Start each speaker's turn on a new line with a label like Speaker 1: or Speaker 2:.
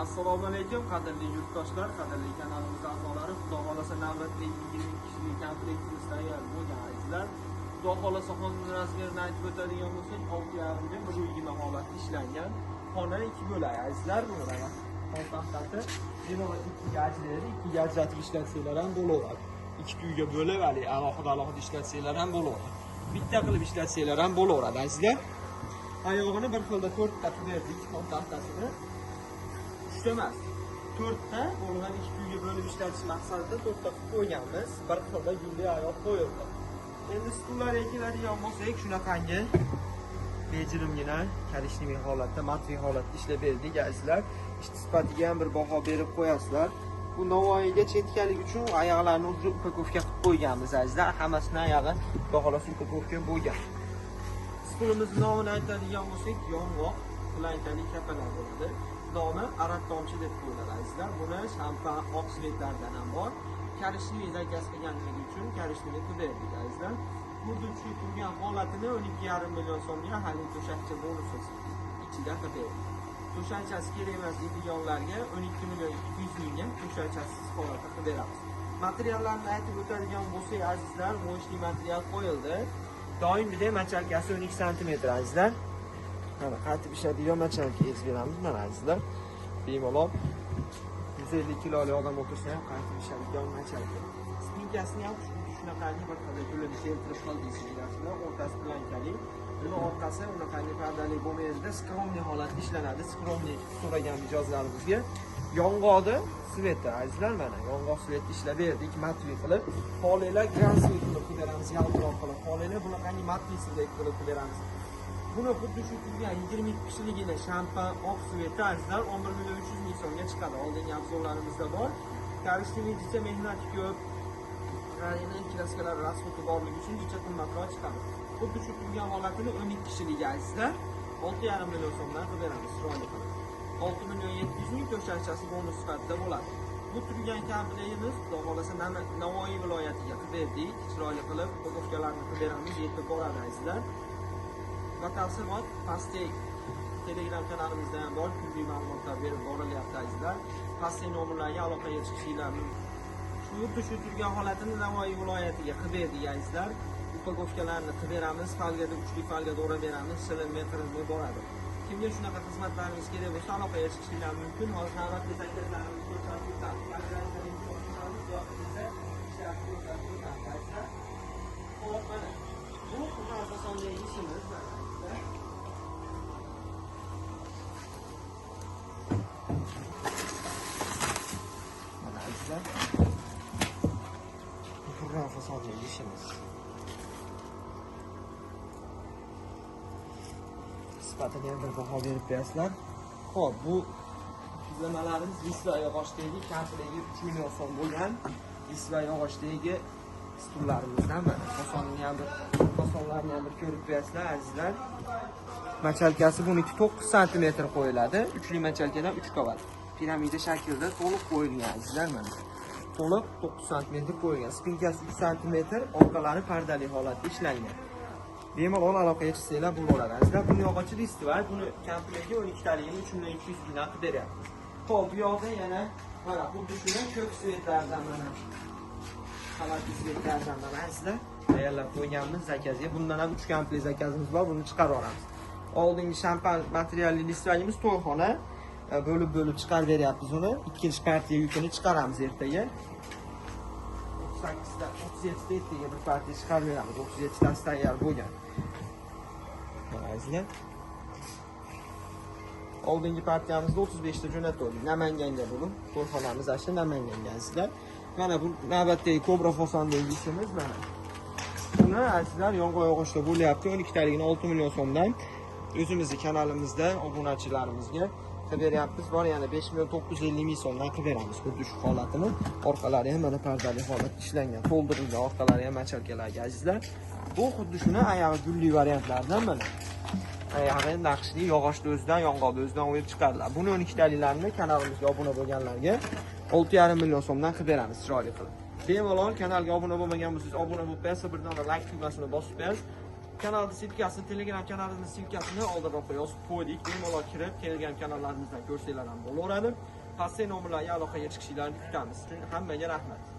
Speaker 1: Assalomu alaykum qadrli yurtdoshlar, qadrli kanalimiz a'zolari. Xudo xolasa navbatdagi 20 kishilik komplektingiz tayyor bo'lgan azizlar. Xudo xolasa xonani razmerini aytib o'tadigan bo'lsak, 6,5 ga 120 holatda ishlangan. Xona 2 bo'lak azizlar. Buni xon taxtasi demak 2 ga ajraladi, 2 ga ajratib ishlatsanglar ham bo'laveradi. 2 uyga bo'lib, alohida ishlatsanglar ham bo'laveradi. Bitta qilib ishlatsanglar ham bo'laveradi azizlar. Oyog'ini bir xilda 4 ta berdik xon taxtasini. Emas, 4 ta bo'lgan 2 uyga bo'lib ishlatish maqsadida 4 ta qilib qo'yganmiz. Bir xilda gulli oyoq qo'yildi. Endi stullarga keladigan bo'lsak, shunaqangi bejirimgina karishli holatda, matviy holatda ishlab berdik azizlar. Ishchi sifatiga ham bir baho berib qo'yasizlar. Bu Navoiyga chetkalik uchun oyoqlarni uzun upakovka qilib qo'yganmiz azizlar. Hammasini oyog'i baholasi upakovka bo'lgan. Stulimiz nomini aytadigan bo'lsak, yong'oq blankali kapalar bo'ladi. Nomi arak tomchi deb qo'yiladi azizlar. Buni shampan oq svetlardan ham bor. Karishli zakaz qilganligi uchun karishliga qilib berdik azizlar. Xuddi shu turgan holatini 12,5 million so'mga hali to'shakcha bonusiz ichida qilib berdik. To'shakchasi kerak emas deydiganlarga 12 million 200 mingga to'shakchasiz holatda qilib beramiz. Materiallarni aytib o'tadigan bo'lsak azizlar, mo'shli material qo'yildi. Doimgidek machalkasi 12 cm azizlar. Mana qaytib ishlaydigan machalka ezib beramiz mana azizlar. Bemalol 150 kiloli odam o'tirsa ham qaytib ishlaydigan machalka. Spinkasini ham shunaqangi bir xil yo'lida keltirib qildingizlar. O'rtasi blankali. Buni orqasi unaqangi pardali bo'lmaydi, skromli holatda ishlanadi. Skromli so'ragan mijozlarimizga yong'oqni sveti azizlar mana yong'oq sveti ishlab berdik matviy qilib. Xolaylar grand svet qilib beramiz, yaltiroq qilib. Xolaylar bunaqangi matviy svet qilib beramiz. Buni xuddi shu turgan 22 kishiligini shampan oq sveti azizlar 11 million 300 ming so'mga chiqadi. Oldingi obzorlarimizda bor. Karishligicha mehnat ko'p. Rayning klaskalar rasxoti borligi uchun juda qimmatroq chiqadi. Xuddi shu turgan holatini 12 kishilik azizlar 6,5 million so'mdan qilib beramiz chiroyli qilib. 6 million 700 ming to'shakchasi bonus sifatida bo'ladi. Bu turgan komplektimiz xudo xolasa Navoiy viloyatiga qilib berdik. Chiroyli qilib upakovkalarni qilib beramiz, yetib boradi azizlar. Batafsilot pastdagi Telegram kanalimizda ham bor, kunlik ma'lumotlar berib borilyapti azizlar. Pastdagi nomerlarga aloqaga chiqishinglar mumkin. Xuddi shu turgan holatini Navoiy viloyatiga qilib berdik azizlar. Upakovkalarni qilib beramiz, falgada uchli falgada o'rab beramiz, shirin metrni boradi. Kimga shunaqa xizmatlarimiz kerak bo'lsa aloqaga chiqishinglar mumkin. Hozir navbatda zakarlarimiz ko'rsatib bu asosondagi ishimiz. Mana azizlar. Bu asosondagi ishimiz. Sifatini ham bir baho berib berasizlar. Xo'p, bu tuzlamalarimiz Lisva yog'ochdagi komplekti 3 million so'm bo'lgan. Lisva yog'ochdagi stullarimizdan mana osonlarni ham bir ko'rib berasizlar azizlar. Machalkasi buniki 9 cm qo'yiladi. Uchli machalkadan 3 qavat. Piramida shaklida to'liq qo'yilgan azizlar mana. To'liq 9 cm qo'yilgan. Spinkasi 3 cm, orqalari pardali holatda ishlangan. Bemalol aloqaga chiqsanglar bo'laveradi azizlar. Buni yog'ochi listi var. Buni komplekti 12 taligini 3 million 200 mingdan qilib beryapmiz. Xo'p, bu yoqda yana mana xuddi shunday ko'k svetlardan mana qavatli svetlardan mana azizlar tayyorlab qo'yganmiz zakazga. Bundan ham 3 komplekt zakazimiz bor, buni chiqarib olamiz. Oldingi shampan materialli listlarimiz to'yxona bo'lib chiqarib beryapmiz uni. Ikkinchi partiya yukini chiqaramiz ertaga. 38 ta 37 ta ertaga bir partiya chiqarib beramiz. 37 tasi tayyor bo'lgan. Mana azizlar. Oldingi partiyamizda 35 ta jo'natdik. Namanganga bo'lib, to'yxonamiz asli Namanganga azizlar. Mana bu navbatdagi Cobra fasondagi ishimiz mana. Buni azizlar yong'oq yog'ochda bo'lyapti. 12 taligini 6 million so'mdan o'zimizning kanalimizda obunachilarimizga qilib beryapmiz. Bor yana 5 million 950 ming so'mdan qilib beramiz. Xuddi shu holatini. Orqalari ham mana pardali holatda ishlangan, to'ldirilgan orqalari ham machalkalarga azizlar. Bu xuddi shuni oyog'i gulli variantlardan mana. Oyog'i naqshli yog'ochda o'zidan, yong'oqda o'zidan o'yib chiqariladi. Buni 12 taliklarini kanalimizga obuna bo'lganlarga 6,5 million so'mdan qilib beramiz chiroyli qilib. Bemalol kanalga obuna bo'lmagan bo'lsangiz obuna bo'lib, birdan like tugmasini bosib qo'yasiz. kanalni silkasini, Telegram kanalining silkasini oldinroq yozib qo'ydik. Bemalol kirib, Telegram kanallarimizdan ko'rsanglar ham bo'laveradi. Pastdagi nomerlarga aloqaga chiqishingizni kutamiz. Hammaga rahmat.